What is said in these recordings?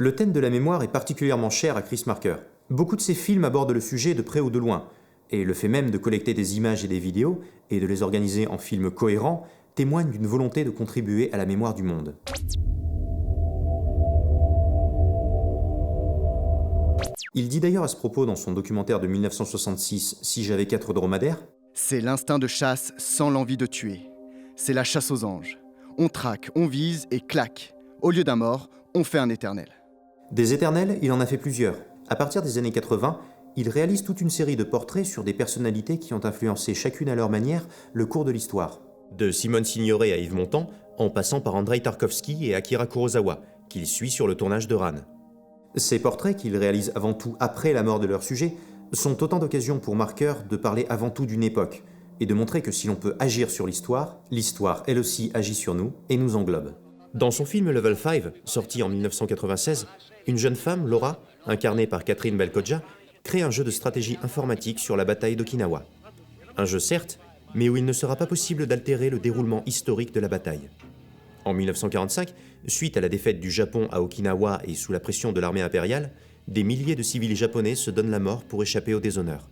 Le thème de la mémoire est particulièrement cher à Chris Marker. Beaucoup de ses films abordent le sujet de près ou de loin, et le fait même de collecter des images et des vidéos, et de les organiser en films cohérents, témoigne d'une volonté de contribuer à la mémoire du monde. Il dit d'ailleurs à ce propos dans son documentaire de 1966 « Si j'avais 4 dromadaires », C'est l'instinct de chasse sans l'envie de tuer. C'est la chasse aux anges. On traque, on vise et clac. Au lieu d'un mort, on fait un éternel. Des éternels, il en a fait plusieurs. À partir des années 80, il réalise toute une série de portraits sur des personnalités qui ont influencé chacune à leur manière le cours de l'histoire. De Simone Signoret à Yves Montand, en passant par Andrei Tarkovsky et Akira Kurosawa, qu'il suit sur le tournage de Ran. Ces portraits, qu'il réalise avant tout après la mort de leur sujet, sont autant d'occasions pour Marker de parler avant tout d'une époque, et de montrer que si l'on peut agir sur l'histoire, l'histoire elle aussi agit sur nous et nous englobe. Dans son film Level 5, sorti en 1996, une jeune femme, Laura, incarnée par Catherine Belkodja, crée un jeu de stratégie informatique sur la bataille d'Okinawa. Un jeu certes, mais où il ne sera pas possible d'altérer le déroulement historique de la bataille. En 1945, suite à la défaite du Japon à Okinawa et sous la pression de l'armée impériale, des milliers de civils japonais se donnent la mort pour échapper au déshonneur.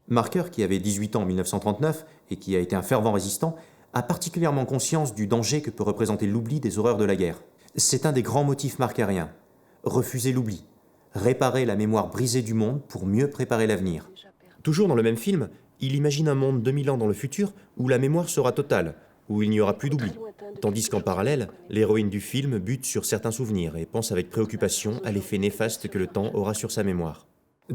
Marker, qui avait 18 ans en 1939 et qui a été un fervent résistant, a particulièrement conscience du danger que peut représenter l'oubli des horreurs de la guerre. C'est un des grands motifs markeriens. Refuser l'oubli. Réparer la mémoire brisée du monde pour mieux préparer l'avenir. Toujours dans le même film, il imagine un monde 2000 ans dans le futur où la mémoire sera totale, où il n'y aura plus d'oubli. Tandis qu'en parallèle, l'héroïne du film bute sur certains souvenirs et pense avec préoccupation à l'effet néfaste que le temps aura sur sa mémoire.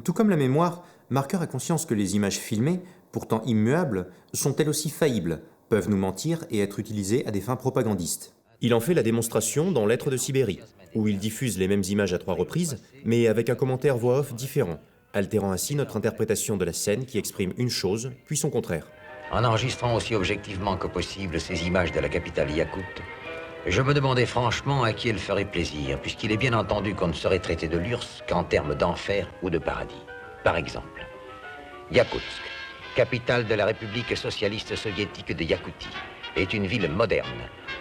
Tout comme la mémoire, Marker a conscience que les images filmées, pourtant immuables, sont elles aussi faillibles, peuvent nous mentir et être utilisées à des fins propagandistes. Il en fait la démonstration dans Lettres de Sibérie, où il diffuse les mêmes images à 3 reprises, mais avec un commentaire voix off différent, altérant ainsi notre interprétation de la scène qui exprime une chose, puis son contraire. En enregistrant aussi objectivement que possible ces images de la capitale Yakoute, je me demandais franchement à qui elle ferait plaisir, puisqu'il est bien entendu qu'on ne saurait traiter de l'URSS qu'en termes d'enfer ou de paradis. Par exemple, Yakoutsk, capitale de la République socialiste soviétique de Yakoutie, est une ville moderne,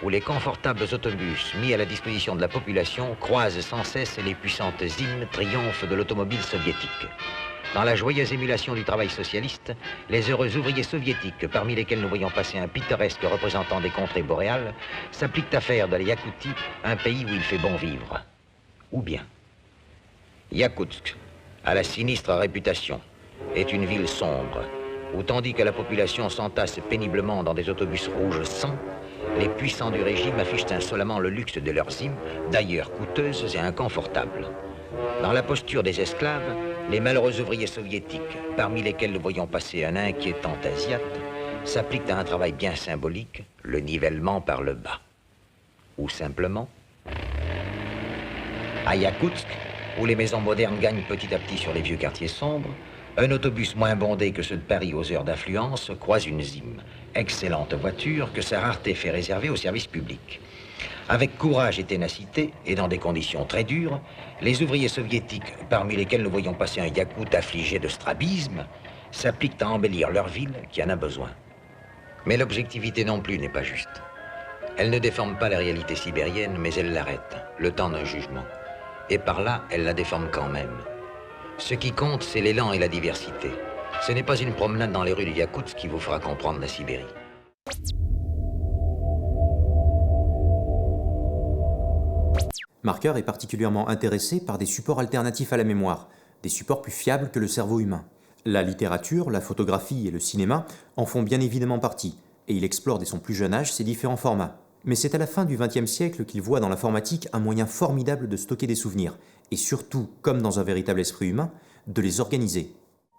où les confortables autobus mis à la disposition de la population croisent sans cesse les puissantes hymnes triomphes de l'automobile soviétique. Dans la joyeuse émulation du travail socialiste, les heureux ouvriers soviétiques, parmi lesquels nous voyons passer un pittoresque représentant des contrées boréales, s'appliquent à faire de la Yakoutie un pays où il fait bon vivre. Ou bien, Yakoutsk, à la sinistre réputation, est une ville sombre, où tandis que la population s'entasse péniblement dans des autobus rouges sans, les puissants du régime affichent insolemment le luxe de leurs hymnes, d'ailleurs coûteuses et inconfortables. Dans la posture des esclaves, les malheureux ouvriers soviétiques, parmi lesquels nous voyons passer un inquiétant asiate, s'appliquent à un travail bien symbolique, le nivellement par le bas. Ou simplement, à Yakoutsk, où les maisons modernes gagnent petit à petit sur les vieux quartiers sombres, un autobus moins bondé que ceux de Paris aux heures d'affluence croise une Zim, excellente voiture que sa rareté fait réserver au service public. Avec courage et ténacité, et dans des conditions très dures, les ouvriers soviétiques, parmi lesquels nous voyons passer un Yakoute affligé de strabisme, s'appliquent à embellir leur ville qui en a besoin. Mais l'objectivité non plus n'est pas juste. Elle ne déforme pas la réalité sibérienne, mais elle l'arrête, le temps d'un jugement. Et par là, elle la déforme quand même. Ce qui compte, c'est l'élan et la diversité. Ce n'est pas une promenade dans les rues du Yakoutsk qui vous fera comprendre la Sibérie. Marker est particulièrement intéressé par des supports alternatifs à la mémoire, des supports plus fiables que le cerveau humain. La littérature, la photographie et le cinéma en font bien évidemment partie, et il explore dès son plus jeune âge ces différents formats. Mais c'est à la fin du XXe siècle qu'il voit dans l'informatique un moyen formidable de stocker des souvenirs, et surtout, comme dans un véritable esprit humain, de les organiser.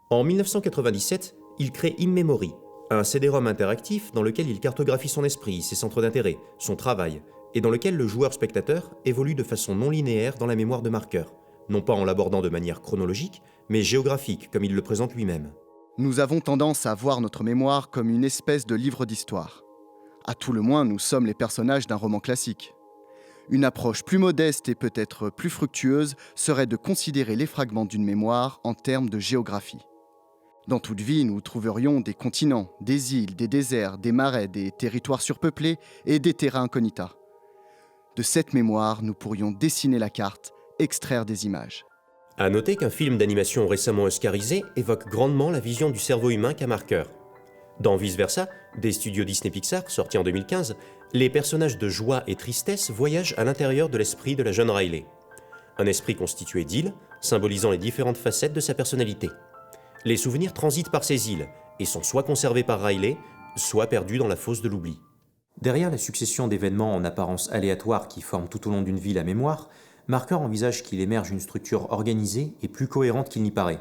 En 1997, il crée InMemory, un CD-ROM interactif dans lequel il cartographie son esprit, ses centres d'intérêt, son travail, et dans lequel le joueur-spectateur évolue de façon non linéaire dans la mémoire de Marker, non pas en l'abordant de manière chronologique, mais géographique, comme il le présente lui-même. Nous avons tendance à voir notre mémoire comme une espèce de livre d'histoire. À tout le moins, nous sommes les personnages d'un roman classique. Une approche plus modeste et peut-être plus fructueuse serait de considérer les fragments d'une mémoire en termes de géographie. Dans toute vie, nous trouverions des continents, des îles, des déserts, des marais, des territoires surpeuplés et des terra incognita. De cette mémoire, nous pourrions dessiner la carte extraire des images. À noter qu'un film d'animation récemment oscarisé évoque grandement la vision du cerveau humain qu'a Marker. Dans Vice Versa, des studios Disney Pixar, sorti en 2015, les personnages de joie et tristesse voyagent à l'intérieur de l'esprit de la jeune Riley. Un esprit constitué d'îles, symbolisant les différentes facettes de sa personnalité. Les souvenirs transitent par ces îles et sont soit conservés par Riley, soit perdus dans la fosse de l'oubli. Derrière la succession d'événements en apparence aléatoires qui forment tout au long d'une vie la mémoire, Marker envisage qu'il émerge une structure organisée et plus cohérente qu'il n'y paraît.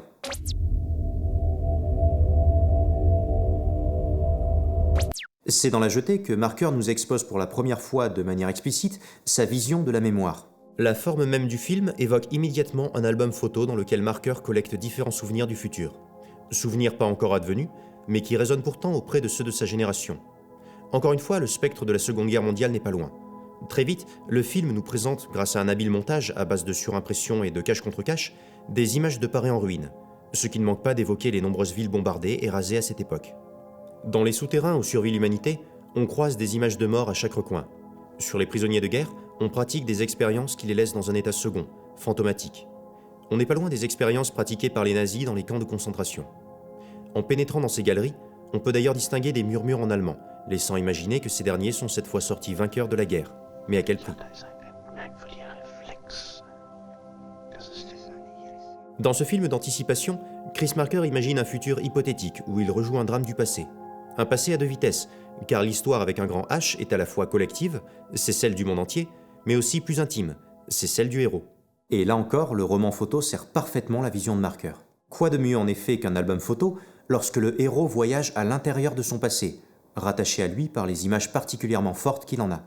C'est dans La Jetée que Marker nous expose pour la première fois de manière explicite sa vision de la mémoire. La forme même du film évoque immédiatement un album photo dans lequel Marker collecte différents souvenirs du futur. Souvenirs pas encore advenus, mais qui résonnent pourtant auprès de ceux de sa génération. Encore une fois, le spectre de la Seconde Guerre mondiale n'est pas loin. Très vite, le film nous présente, grâce à un habile montage à base de surimpression et de cache contre cache, des images de Paris en ruine, ce qui ne manque pas d'évoquer les nombreuses villes bombardées et rasées à cette époque. Dans les souterrains où survit l'humanité, on croise des images de mort à chaque recoin. Sur les prisonniers de guerre, on pratique des expériences qui les laissent dans un état second, fantomatique. On n'est pas loin des expériences pratiquées par les nazis dans les camps de concentration. En pénétrant dans ces galeries, on peut d'ailleurs distinguer des murmures en allemand, laissant imaginer que ces derniers sont cette fois sortis vainqueurs de la guerre. Mais à quel prix ? Dans ce film d'anticipation, Chris Marker imagine un futur hypothétique où il rejoue un drame du passé. Un passé à deux vitesses, car l'histoire avec un grand H est à la fois collective, c'est celle du monde entier, mais aussi plus intime, c'est celle du héros. Et là encore, le roman photo sert parfaitement la vision de Marker. Quoi de mieux en effet qu'un album photo lorsque le héros voyage à l'intérieur de son passé, rattaché à lui par les images particulièrement fortes qu'il en a.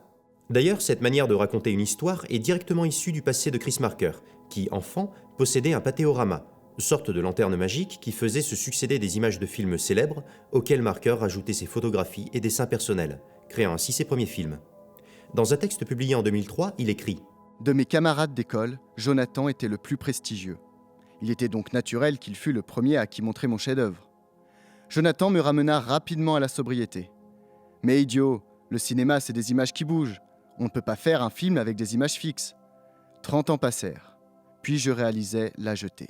D'ailleurs, cette manière de raconter une histoire est directement issue du passé de Chris Marker, qui, enfant, possédait un patéorama, sorte de lanterne magique qui faisait se succéder des images de films célèbres auxquelles Marker rajoutait ses photographies et dessins personnels, créant ainsi ses premiers films. Dans un texte publié en 2003, il écrit « De mes camarades d'école, Jonathan était le plus prestigieux. Il était donc naturel qu'il fût le premier à qui montrer mon chef-d'œuvre. Jonathan me ramena rapidement à la sobriété. Mais idiot, le cinéma c'est des images qui bougent. On ne peut pas faire un film avec des images fixes. 30 ans passèrent, puis je réalisai La Jetée. »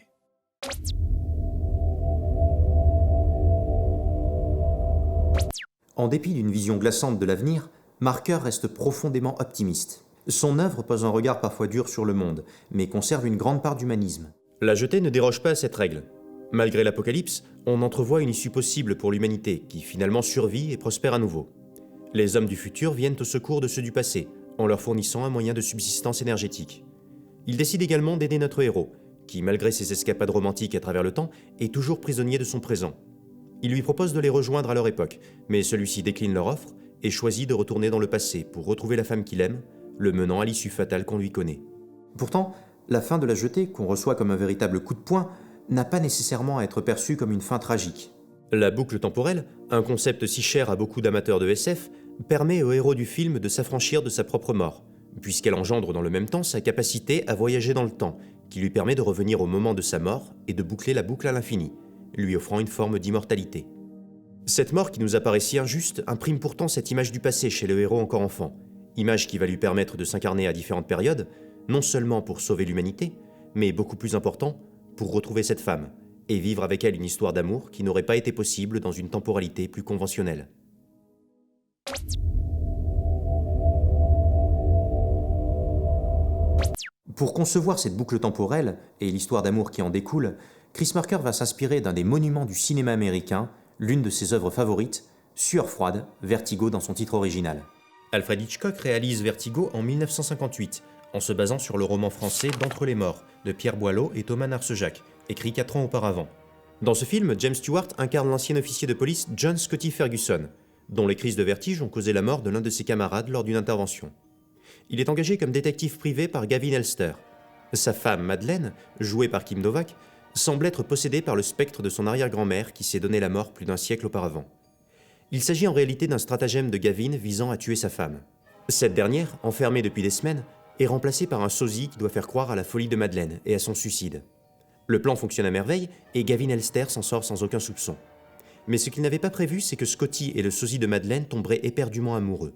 En dépit d'une vision glaçante de l'avenir, Marker reste profondément optimiste. Son œuvre pose un regard parfois dur sur le monde, mais conserve une grande part d'humanisme. La Jetée ne déroge pas à cette règle. Malgré l'apocalypse, on entrevoit une issue possible pour l'humanité, qui finalement survit et prospère à nouveau. Les hommes du futur viennent au secours de ceux du passé, en leur fournissant un moyen de subsistance énergétique. Ils décident également d'aider notre héros, qui, malgré ses escapades romantiques à travers le temps, est toujours prisonnier de son présent. Ils lui proposent de les rejoindre à leur époque, mais celui-ci décline leur offre et choisit de retourner dans le passé pour retrouver la femme qu'il aime, le menant à l'issue fatale qu'on lui connaît. Pourtant, la fin de La Jetée, qu'on reçoit comme un véritable coup de poing, n'a pas nécessairement à être perçue comme une fin tragique. La boucle temporelle, un concept si cher à beaucoup d'amateurs de SF, permet au héros du film de s'affranchir de sa propre mort, puisqu'elle engendre dans le même temps sa capacité à voyager dans le temps, qui lui permet de revenir au moment de sa mort et de boucler la boucle à l'infini, lui offrant une forme d'immortalité. Cette mort qui nous apparaît si injuste imprime pourtant cette image du passé chez le héros encore enfant, image qui va lui permettre de s'incarner à différentes périodes, non seulement pour sauver l'humanité, mais beaucoup plus important, pour retrouver cette femme, et vivre avec elle une histoire d'amour qui n'aurait pas été possible dans une temporalité plus conventionnelle. Pour concevoir cette boucle temporelle et l'histoire d'amour qui en découle, Chris Marker va s'inspirer d'un des monuments du cinéma américain, l'une de ses œuvres favorites, Sueur froide, Vertigo dans son titre original. Alfred Hitchcock réalise Vertigo en 1958, en se basant sur le roman français D'entre les morts, de Pierre Boileau et Thomas Narcejac, écrit 4 ans auparavant. Dans ce film, James Stewart incarne l'ancien officier de police John Scotty Ferguson, dont les crises de vertige ont causé la mort de l'un de ses camarades lors d'une intervention. Il est engagé comme détective privé par Gavin Elster. Sa femme, Madeleine, jouée par Kim Novak, semble être possédée par le spectre de son arrière-grand-mère qui s'est donné la mort plus d'un siècle auparavant. Il s'agit en réalité d'un stratagème de Gavin visant à tuer sa femme. Cette dernière, enfermée depuis des semaines, est remplacée par un sosie qui doit faire croire à la folie de Madeleine et à son suicide. Le plan fonctionne à merveille et Gavin Elster s'en sort sans aucun soupçon. Mais ce qu'il n'avait pas prévu, c'est que Scotty et le sosie de Madeleine tomberaient éperdument amoureux.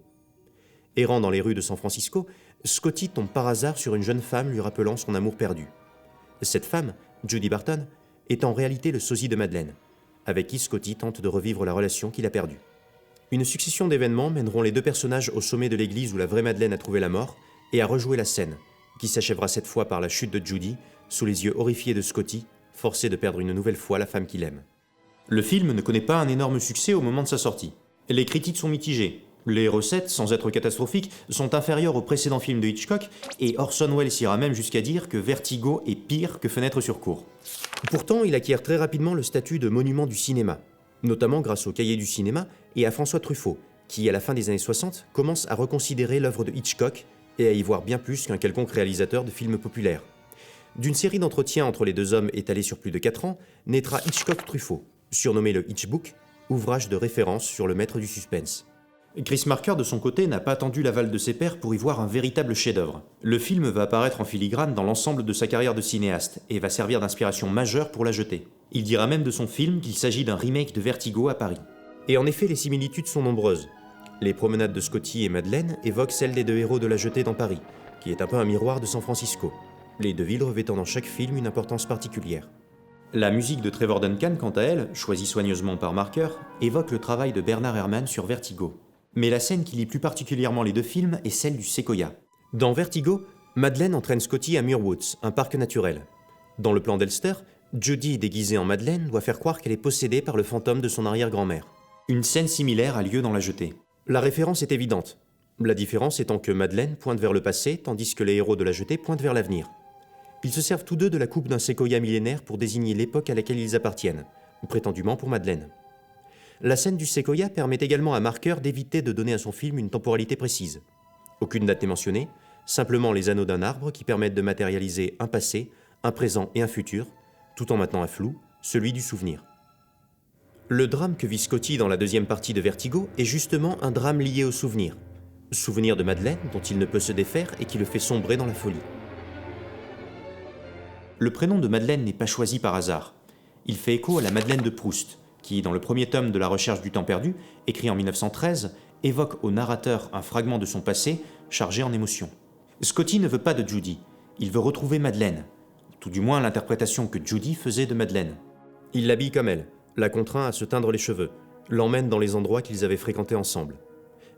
Errant dans les rues de San Francisco, Scotty tombe par hasard sur une jeune femme lui rappelant son amour perdu. Cette femme, Judy Barton, est en réalité le sosie de Madeleine, avec qui Scotty tente de revivre la relation qu'il a perdue. Une succession d'événements mèneront les deux personnages au sommet de l'église où la vraie Madeleine a trouvé la mort et à rejouer la scène, qui s'achèvera cette fois par la chute de Judy, sous les yeux horrifiés de Scotty, forcé de perdre une nouvelle fois la femme qu'il aime. Le film ne connaît pas un énorme succès au moment de sa sortie. Les critiques sont mitigées. Les recettes, sans être catastrophiques, sont inférieures aux précédents films de Hitchcock, et Orson Welles ira même jusqu'à dire que Vertigo est pire que Fenêtre sur cour. Pourtant, il acquiert très rapidement le statut de monument du cinéma, notamment grâce au Cahier du cinéma et à François Truffaut, qui, à la fin des années 60, commence à reconsidérer l'œuvre de Hitchcock et à y voir bien plus qu'un quelconque réalisateur de films populaires. D'une série d'entretiens entre les deux hommes étalés sur plus de 4 ans, naîtra Hitchcock-Truffaut, surnommé le Hitchbook, ouvrage de référence sur le maître du suspense. Chris Marker, de son côté, n'a pas attendu l'aval de ses pairs pour y voir un véritable chef-d'œuvre. Le film va apparaître en filigrane dans l'ensemble de sa carrière de cinéaste et va servir d'inspiration majeure pour La Jetée. Il dira même de son film qu'il s'agit d'un remake de Vertigo à Paris. Et en effet, les similitudes sont nombreuses. Les promenades de Scotty et Madeleine évoquent celles des deux héros de La Jetée dans Paris, qui est un peu un miroir de San Francisco, les deux villes revêtant dans chaque film une importance particulière. La musique de Trevor Duncan, quant à elle, choisie soigneusement par Marker, évoque le travail de Bernard Herrmann sur Vertigo. Mais la scène qui lie plus particulièrement les deux films est celle du séquoia. Dans Vertigo, Madeleine entraîne Scotty à Muir Woods, un parc naturel. Dans le plan d'Elster, Judy, déguisée en Madeleine, doit faire croire qu'elle est possédée par le fantôme de son arrière-grand-mère. Une scène similaire a lieu dans La Jetée. La référence est évidente. La différence étant que Madeleine pointe vers le passé, tandis que les héros de La Jetée pointent vers l'avenir. Ils se servent tous deux de la coupe d'un séquoia millénaire pour désigner l'époque à laquelle ils appartiennent, prétendument pour Madeleine. La scène du séquoia permet également à Marker d'éviter de donner à son film une temporalité précise. Aucune date n'est mentionnée, simplement les anneaux d'un arbre qui permettent de matérialiser un passé, un présent et un futur, tout en maintenant un flou, celui du souvenir. Le drame que vit Scotty dans la deuxième partie de Vertigo est justement un drame lié au souvenir. Souvenir de Madeleine dont il ne peut se défaire et qui le fait sombrer dans la folie. Le prénom de Madeleine n'est pas choisi par hasard. Il fait écho à la Madeleine de Proust, qui, dans le premier tome de La Recherche du temps perdu, écrit en 1913, évoque au narrateur un fragment de son passé chargé en émotions. Scotty ne veut pas de Judy, il veut retrouver Madeleine, tout du moins l'interprétation que Judy faisait de Madeleine. Il l'habille comme elle, la contraint à se teindre les cheveux, l'emmène dans les endroits qu'ils avaient fréquentés ensemble.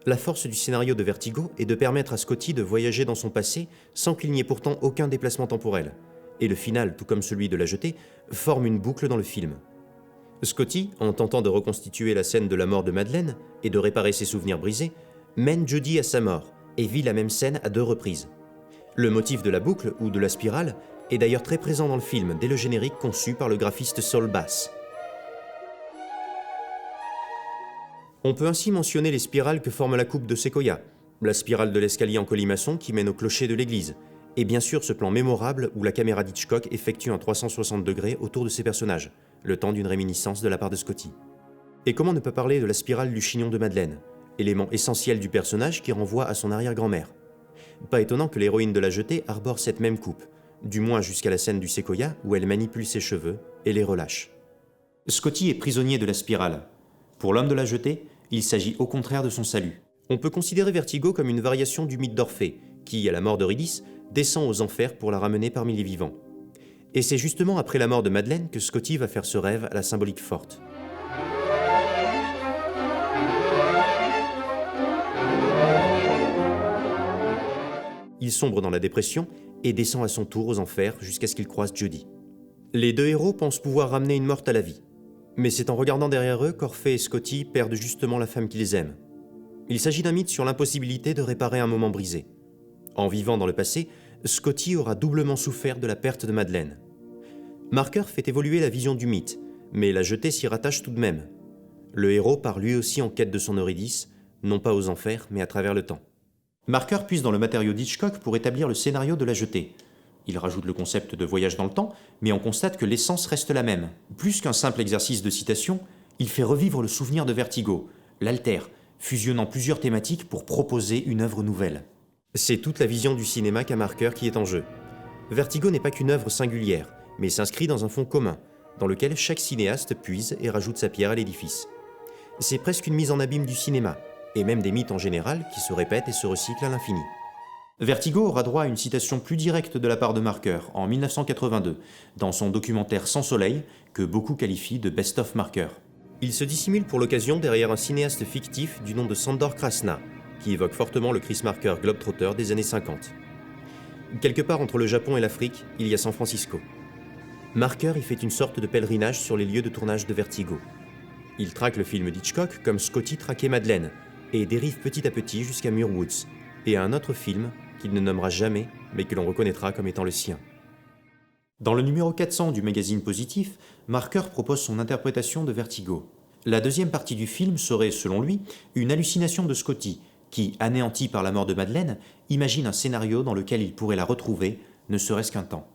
La force du scénario de Vertigo est de permettre à Scotty de voyager dans son passé sans qu'il n'y ait pourtant aucun déplacement temporel. Et le final, tout comme celui de La Jetée, forme une boucle dans le film. Scotty, en tentant de reconstituer la scène de la mort de Madeleine et de réparer ses souvenirs brisés, mène Judy à sa mort et vit la même scène à 2 reprises. Le motif de la boucle ou de la spirale est d'ailleurs très présent dans le film dès le générique conçu par le graphiste Saul Bass. On peut ainsi mentionner les spirales que forme la coupe de séquoia, la spirale de l'escalier en colimaçon qui mène au clocher de l'église, et bien sûr ce plan mémorable où la caméra d'Hitchcock effectue un 360 degrés autour de ses personnages, le temps d'une réminiscence de la part de Scotty. Et comment ne pas parler de la spirale du chignon de Madeleine, élément essentiel du personnage qui renvoie à son arrière-grand-mère. Pas étonnant que l'héroïne de La Jetée arbore cette même coupe, du moins jusqu'à la scène du séquoia où elle manipule ses cheveux et les relâche. Scotty est prisonnier de la spirale. Pour l'homme de La Jetée, il s'agit au contraire de son salut. On peut considérer Vertigo comme une variation du mythe d'Orphée, qui, à la mort d'Eurydice, descend aux enfers pour la ramener parmi les vivants. Et c'est justement après la mort de Madeleine que Scotty va faire ce rêve à la symbolique forte. Il sombre dans la dépression et descend à son tour aux enfers jusqu'à ce qu'il croise Judy. Les deux héros pensent pouvoir ramener une morte à la vie. Mais c'est en regardant derrière eux qu'Orphée et Scotty perdent justement la femme qu'ils aiment. Il s'agit d'un mythe sur l'impossibilité de réparer un moment brisé. En vivant dans le passé, Scotty aura doublement souffert de la perte de Madeleine. Marker fait évoluer la vision du mythe, mais La Jetée s'y rattache tout de même. Le héros part lui aussi en quête de son Eurydice, non pas aux enfers, mais à travers le temps. Marker puise dans le matériau d'Hitchcock pour établir le scénario de La Jetée. Il rajoute le concept de voyage dans le temps, mais on constate que l'essence reste la même. Plus qu'un simple exercice de citation, il fait revivre le souvenir de Vertigo, l'altère, fusionnant plusieurs thématiques pour proposer une œuvre nouvelle. C'est toute la vision du cinéma qu'a Marker qui est en jeu. Vertigo n'est pas qu'une œuvre singulière, mais s'inscrit dans un fond commun, dans lequel chaque cinéaste puise et rajoute sa pierre à l'édifice. C'est presque une mise en abîme du cinéma, et même des mythes en général qui se répètent et se recyclent à l'infini. Vertigo aura droit à une citation plus directe de la part de Marker en 1982, dans son documentaire Sans Soleil, que beaucoup qualifient de best-of Marker. Il se dissimule pour l'occasion derrière un cinéaste fictif du nom de Sandor Krasna, qui évoque fortement le Chris Marker globetrotter des années 50. Quelque part entre le Japon et l'Afrique, il y a San Francisco. Marker y fait une sorte de pèlerinage sur les lieux de tournage de Vertigo. Il traque le film d'Hitchcock comme Scotty traquait Madeleine, et dérive petit à petit jusqu'à Muir Woods, et à un autre film qu'il ne nommera jamais, mais que l'on reconnaîtra comme étant le sien. Dans le numéro 400 du magazine Positif, Marker propose son interprétation de Vertigo. La deuxième partie du film serait, selon lui, une hallucination de Scotty, qui, anéanti par la mort de Madeleine, imagine un scénario dans lequel il pourrait la retrouver, ne serait-ce qu'un temps.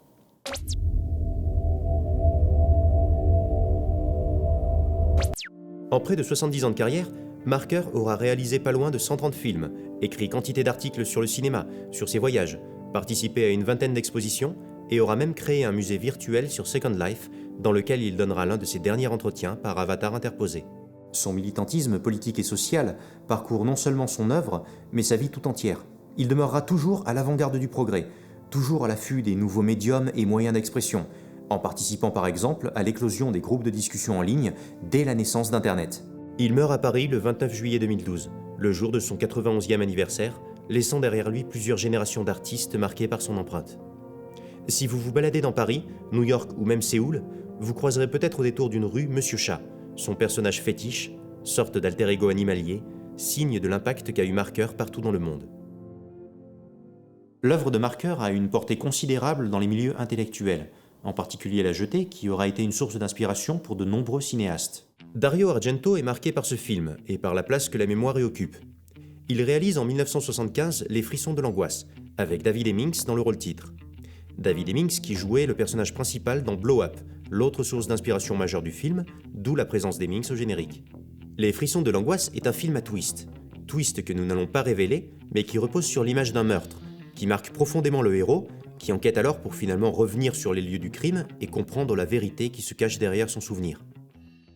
En près de 70 ans de carrière, Marker aura réalisé pas loin de 130 films, écrit quantité d'articles sur le cinéma, sur ses voyages, participé à une vingtaine d'expositions et aura même créé un musée virtuel sur Second Life dans lequel il donnera l'un de ses derniers entretiens par avatar interposé. Son militantisme politique et social parcourt non seulement son œuvre, mais sa vie tout entière. Il demeurera toujours à l'avant-garde du progrès, toujours à l'affût des nouveaux médiums et moyens d'expression, en participant par exemple à l'éclosion des groupes de discussion en ligne dès la naissance d'Internet. Il meurt à Paris le 29 juillet 2012, le jour de son 91e anniversaire, laissant derrière lui plusieurs générations d'artistes marqués par son empreinte. Si vous vous baladez dans Paris, New York ou même Séoul, vous croiserez peut-être au détour d'une rue Monsieur Chat, son personnage fétiche, sorte d'alter ego animalier, signe de l'impact qu'a eu Marker partout dans le monde. L'œuvre de Marker a une portée considérable dans les milieux intellectuels, en particulier La Jetée, qui aura été une source d'inspiration pour de nombreux cinéastes. Dario Argento est marqué par ce film et par la place que la mémoire y occupe. Il réalise en 1975 Les Frissons de l'angoisse, avec David Hemmings dans le rôle titre. David Hemmings qui jouait le personnage principal dans Blow Up, l'autre source d'inspiration majeure du film, d'où la présence d'Hemmings au générique. Les Frissons de l'angoisse est un film à twist. Twist que nous n'allons pas révéler, mais qui repose sur l'image d'un meurtre, qui marque profondément le héros, qui enquête alors pour finalement revenir sur les lieux du crime et comprendre la vérité qui se cache derrière son souvenir.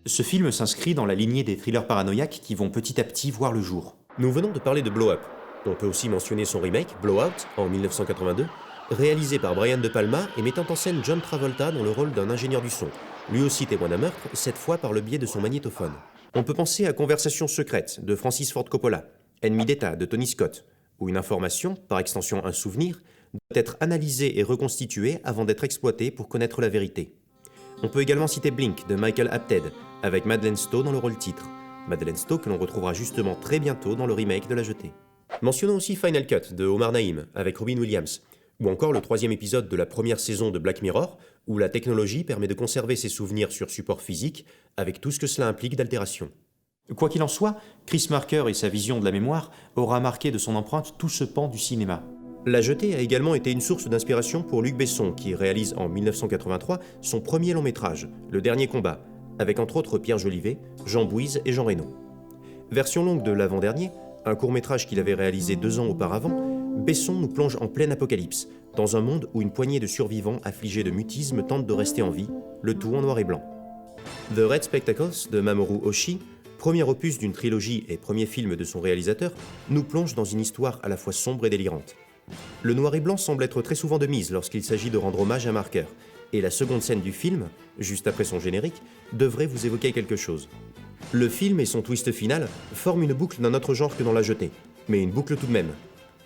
Ce film s'inscrit dans la lignée des thrillers paranoïaques qui vont petit à petit voir le jour. Nous venons de parler de Blow Up. On peut aussi mentionner son remake, Blow Out, en 1982, réalisé par Brian De Palma et mettant en scène John Travolta dans le rôle d'un ingénieur du son, lui aussi témoin d'un meurtre, cette fois par le biais de son magnétophone. On peut penser à Conversations secrètes de Francis Ford Coppola, Ennemi d'État de Tony Scott, où une information, par extension un souvenir, doit être analysée et reconstituée avant d'être exploitée pour connaître la vérité. On peut également citer Blink de Michael Apted, avec Madeleine Stowe dans le rôle titre. Madeleine Stowe que l'on retrouvera justement très bientôt dans le remake de La Jetée. Mentionnons aussi Final Cut de Omar Naïm, avec Robin Williams, ou encore le 3e épisode de la première saison de Black Mirror, où la technologie permet de conserver ses souvenirs sur support physique, avec tout ce que cela implique d'altération. Quoi qu'il en soit, Chris Marker et sa vision de la mémoire aura marqué de son empreinte tout ce pan du cinéma. La Jetée a également été une source d'inspiration pour Luc Besson, qui réalise en 1983 son premier long métrage, Le Dernier Combat, avec entre autres Pierre Jolivet, Jean Bouise et Jean Reno. Version longue de l'avant-dernier, un court-métrage qu'il avait réalisé 2 ans auparavant, Besson nous plonge en pleine apocalypse, dans un monde où une poignée de survivants affligés de mutisme tentent de rester en vie, le tout en noir et blanc. The Red Spectacles de Mamoru Oshii, premier opus d'une trilogie et premier film de son réalisateur, nous plonge dans une histoire à la fois sombre et délirante. Le noir et blanc semble être très souvent de mise lorsqu'il s'agit de rendre hommage à Marker, et la seconde scène du film, juste après son générique, devrait vous évoquer quelque chose. Le film et son twist final forment une boucle d'un autre genre que dans La Jetée, mais une boucle tout de même.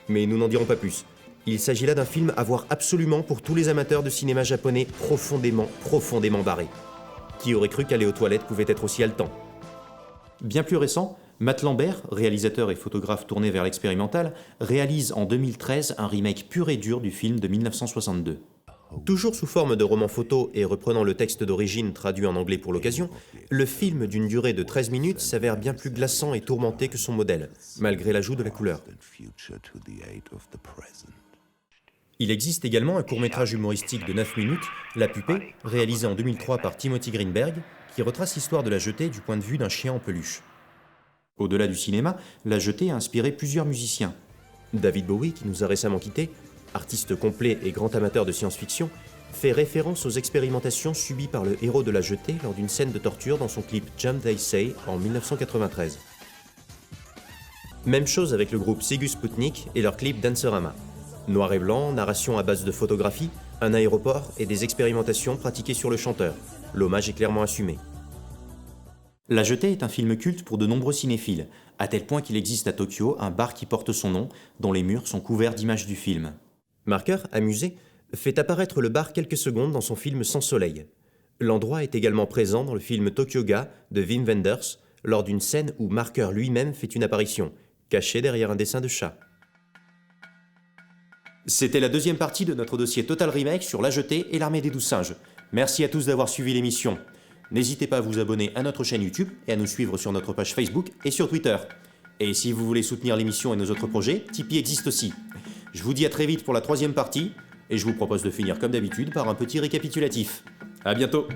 Mais nous n'en dirons pas plus. Il s'agit là d'un film à voir absolument pour tous les amateurs de cinéma japonais profondément barrés. Qui aurait cru qu'aller aux toilettes pouvait être aussi haletant ? Bien plus récent, Matt Lambert, réalisateur et photographe tourné vers l'expérimental, réalise en 2013 un remake pur et dur du film de 1962. Toujours sous forme de roman photo et reprenant le texte d'origine traduit en anglais pour l'occasion, le film d'une durée de 13 minutes s'avère bien plus glaçant et tourmenté que son modèle, malgré l'ajout de la couleur. Il existe également un court-métrage humoristique de 9 minutes, La Pupée, réalisé en 2003 par Timothy Greenberg, qui retrace l'histoire de La Jetée du point de vue d'un chien en peluche. Au-delà du cinéma, La Jetée a inspiré plusieurs musiciens. David Bowie, qui nous a récemment quittés, artiste complet et grand amateur de science-fiction, fait référence aux expérimentations subies par le héros de La Jetée lors d'une scène de torture dans son clip Jump They Say en 1993. Même chose avec le groupe Sigus Sputnik et leur clip Dancerama. Noir et blanc, narration à base de photographie, un aéroport et des expérimentations pratiquées sur le chanteur. L'hommage est clairement assumé. La Jetée est un film culte pour de nombreux cinéphiles, à tel point qu'il existe à Tokyo un bar qui porte son nom, dont les murs sont couverts d'images du film. Marker, amusé, fait apparaître le bar quelques secondes dans son film Sans Soleil. L'endroit est également présent dans le film Tokyo-ga de Wim Wenders, lors d'une scène où Marker lui-même fait une apparition, caché derrière un dessin de chat. C'était la deuxième partie de notre dossier Total Remake sur La Jetée et l'Armée des 12 singes. Merci à tous d'avoir suivi l'émission. N'hésitez pas à vous abonner à notre chaîne YouTube et à nous suivre sur notre page Facebook et sur Twitter. Et si vous voulez soutenir l'émission et nos autres projets, Tipeee existe aussi. Je vous dis à très vite pour la troisième partie, et je vous propose de finir comme d'habitude par un petit récapitulatif. À bientôt!